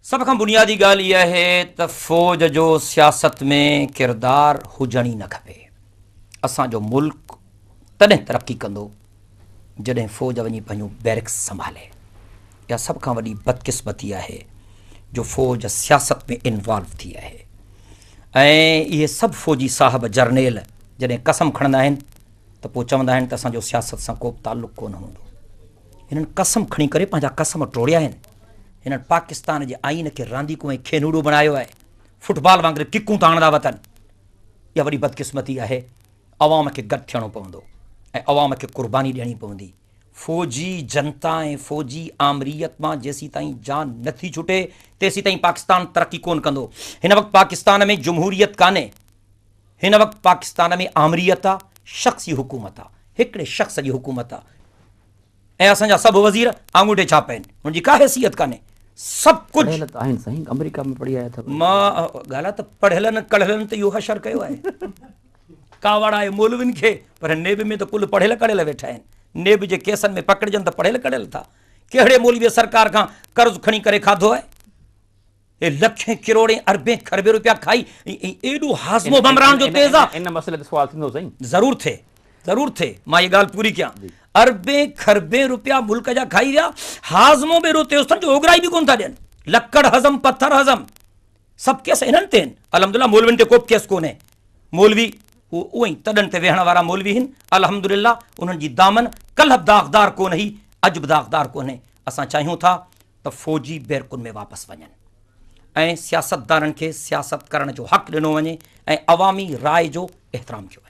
सब खां बुनियादी ॻाल्हि इहा आहे त फ़ौज जो सियासत में किरदारु हुजण ई न खपे। असांजो मुल्क तॾहिं तरक़ी कंदो जॾहिं फ़ौज वञी पंहिंजूं बैरिक्स संभाले। इहा सभ खां वॾी बदकिस्मती आहे जो फ़ौज सियासत में इन्वॉल्व थी आहे। ऐं इहे सभु फ़ौजी साहब जर्नेल जॾहिं कसम खणंदा आहिनि त पोइ चवंदा आहिनि त असांजो सियासत सां को बि ताल्लुक़ कोन हूंदो। हिननि कसम खणी करे पंहिंजा कसम टोड़िया आहिनि। हिननि पाकिस्तान जे आइन खे रांदीको ऐं खेनूड़ो बणायो आहे। फुटबॉल वांगुरु किकूं था हणंदा वतन। इहा वॾी बदकिस्मती आहे। अवाम खे गॾु थियणो पवंदो ऐं अवाम खे क़ुर्बानी ॾियणी पवंदी। फ़ौजी जनता ऐं फ़ौजी आमरीयत मां जेसीं ताईं जान नथी छुटे तेसीं ताईं पाकिस्तान तरक़ी कोन कंदो। हिन वक़्तु पाकिस्तान में जमहूरियत कान्हे। हिन वक़्तु पाकिस्तान में आमरीयत आहे, शख़्सी हुकूमत आहे, हिकिड़े शख़्स जी हुकूमत आहे। ऐं असांजा सभु वज़ीर आंगूठे छाप आहिनि, हुनजी का हैसियत कान्हे। सभु कुझु आहिनि साईं, अमेरिका में पढ़ी आया अथव। मां ॻाल्हि आहे त पढ़ियलनि कढ़ियलनि त इहो हशर कयो आहे। कावड़ आहे मौलवियुनि खे, पर नेब में त कुल पढ़ियल कढ़ियल वेठा आहिनि। नेब जे केसनि में पकड़जनि त पढ़ियल कढ़ियल था। कहिड़े मौलवीअ सरकार खां कर्ज़ खणी करे खाधो आहे? हे लखें किरोड़े अरबे खरबे रुपया खाई एॾो हाज़मो बमरान जो तेज़ आहे। इन मसइले ते सुवाल थींदो साईं? ज़रूर थिए। मां ये ॻाल्हि पूरी कयां। अरबे खरबे रुपया मुल्क जा खाई विया, हाज़मो बि एॾो तेज़ अथनि जो उघराई बि कोन था ॾियनि। लकड़ हज़म पत्थर हज़म सभु केस हिननि ते आहिनि। अल्हम्दुलिल्लाह मौलवियुनि ते को बि केस कोन्हे। मौलवी उहो ई तॾनि ते वेहण वारा मौलवी आहिनि। अल्हम्दुलिल्लाह उन्हनि जी दामन कल्ह बि दाग़दार कोन हुई, अॼु बि दाग़दार कोन्हे। असां चाहियूं था त फ़ौजी बैरकुन में वापसि वञनि ऐं सियासतदाननि खे सियासत करण जो हक़ ॾिनो वञे ऐं अवामी राय जो एतिराम कयो।